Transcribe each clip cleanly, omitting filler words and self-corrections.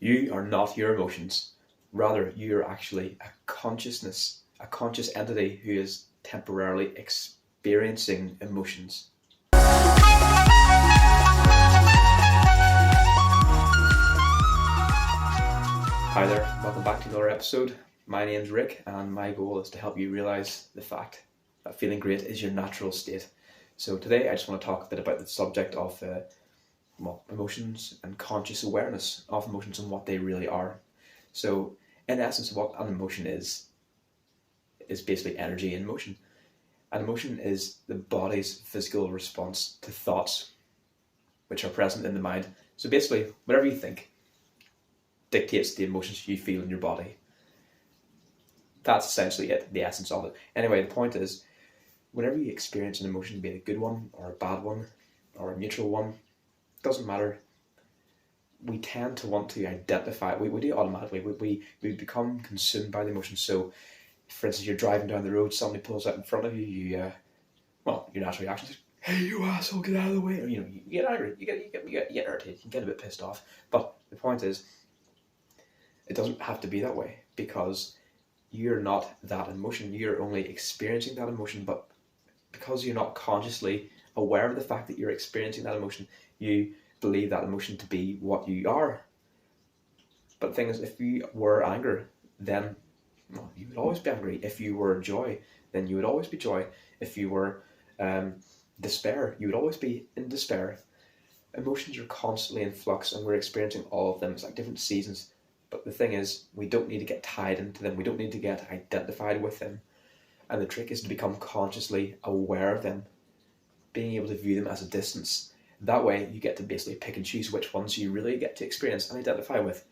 You are not your emotions. Rather, you are actually a consciousness, a conscious entity who is temporarily experiencing emotions. Hi there, welcome back to another episode. My name's Rick, and my goal is to help you realise the fact that feeling great is your natural state. So today I just want to talk a bit about the subject of emotions and conscious awareness of emotions and what they really are. So in essence, what an emotion is basically energy in motion. An emotion is the body's physical response to thoughts which are present in the mind. So basically, whatever you think dictates the emotions you feel in your body. That's essentially it, the essence of it. Anyway, the point is, whenever you experience an emotion, be it a good one or a bad one or a neutral one, doesn't matter, we tend to want to identify, we do automatically, we become consumed by the emotion. So, for instance, you're driving down the road, somebody pulls out in front of you, your natural reaction is, hey, you asshole, get out of the way. Or, you get angry, you get irritated, you get a bit pissed off. But the point is, it doesn't have to be that way, because you're not that emotion. You're only experiencing that emotion, but because you're not consciously aware of the fact that you're experiencing that emotion, you believe that emotion to be what you are. But the thing is, if you were anger, then you would always be angry. If you were joy, then you would always be joy. If you were despair, you would always be in despair. Emotions are constantly in flux, and we're experiencing all of them. It's like different seasons. But the thing is, we don't need to get tied into them. We don't need to get identified with them. And the trick is to become consciously aware of them, being able to view them as a distance. That way, you get to basically pick and choose which ones you really get to experience and identify with.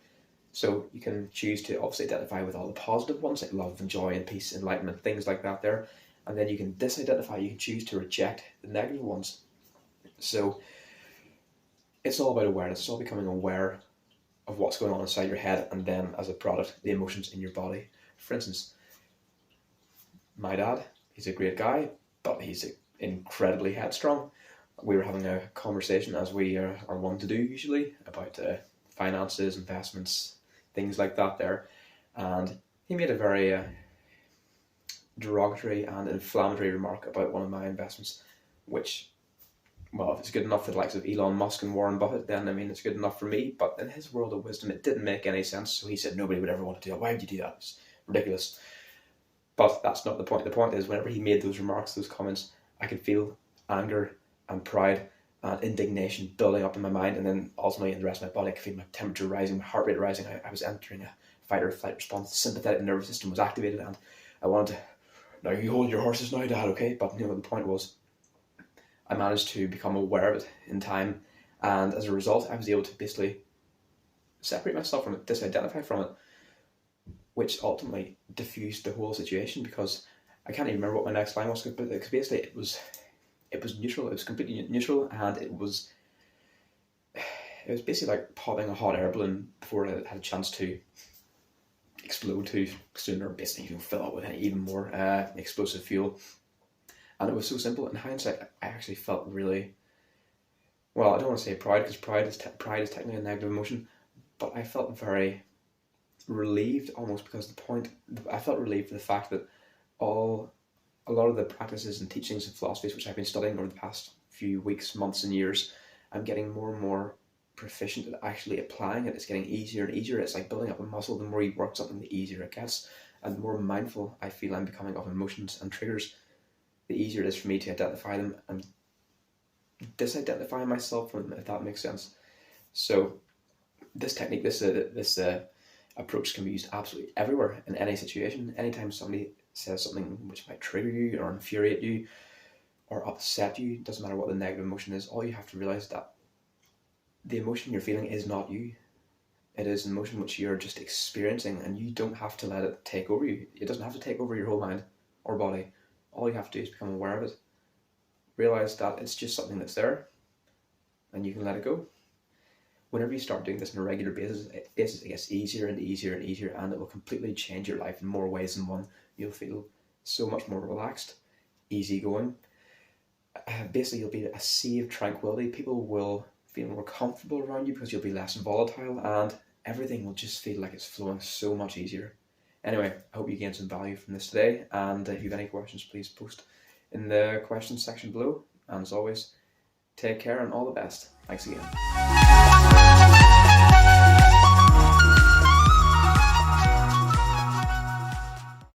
So you can choose to obviously identify with all the positive ones, like love and joy and peace, enlightenment, things like that there. And then you can disidentify, you can choose to reject the negative ones. So it's all about awareness. It's all becoming aware of what's going on inside your head, and then as a product, the emotions in your body. For instance, my dad, he's a great guy, but he's incredibly headstrong. We were having a conversation, as we are wont to do usually, about finances, investments, things like that there. And he made a very derogatory and inflammatory remark about one of my investments, which, well, if it's good enough for the likes of Elon Musk and Warren Buffett, then it's good enough for me. But in his world of wisdom, it didn't make any sense. So he said nobody would ever want to do that. Why would you do that? It's ridiculous. But that's not the point. The point is, whenever he made those remarks, those comments, I could feel anger and pride and indignation building up in my mind, and then ultimately in the rest of my body, I could feel my temperature rising, my heart rate rising. I was entering a fight or flight response. The sympathetic nervous system was activated, and I wanted to, now you hold your horses now, Dad, okay? But the point was, I managed to become aware of it in time, and as a result, I was able to basically separate myself from it, disidentify from it, which ultimately diffused the whole situation, because I can't even remember what my next line was, but basically it was neutral. It was completely neutral, and it was basically like popping a hot air balloon before it had a chance to explode too soon, or basically fill up with even more explosive fuel. And it was so simple. In hindsight, I actually felt really, well, I don't want to say proud, because pride is technically a negative emotion, but I felt very relieved almost, because I felt relieved for the fact that a lot of the practices and teachings and philosophies which I've been studying over the past few weeks, months and years, I'm getting more and more proficient at actually applying it. It's getting easier and easier. It's like building up a muscle. The more you work something, the easier it gets. And the more mindful I feel I'm becoming of emotions and triggers, the easier it is for me to identify them and disidentify myself from them, if that makes sense. So this technique, this approach can be used absolutely everywhere, in any situation. Anytime somebody says something which might trigger you or infuriate you or upset you, doesn't matter what the negative emotion is, all you have to realize is that the emotion you're feeling is not you. It is an emotion which you're just experiencing, and you don't have to let it take over you. It doesn't have to take over your whole mind or body. All you have to do is become aware of it. Realize that it's just something that's there, and you can let it go. Whenever you start doing this on a regular basis, it gets easier and easier and easier, and it will completely change your life in more ways than one. You'll feel so much more relaxed, easygoing. Basically, you'll be a sea of tranquility. People will feel more comfortable around you because you'll be less volatile, and everything will just feel like it's flowing so much easier. Anyway, I hope you gained some value from this today, and if you have any questions, please post in the questions section below. And as always, take care and all the best. Thanks again.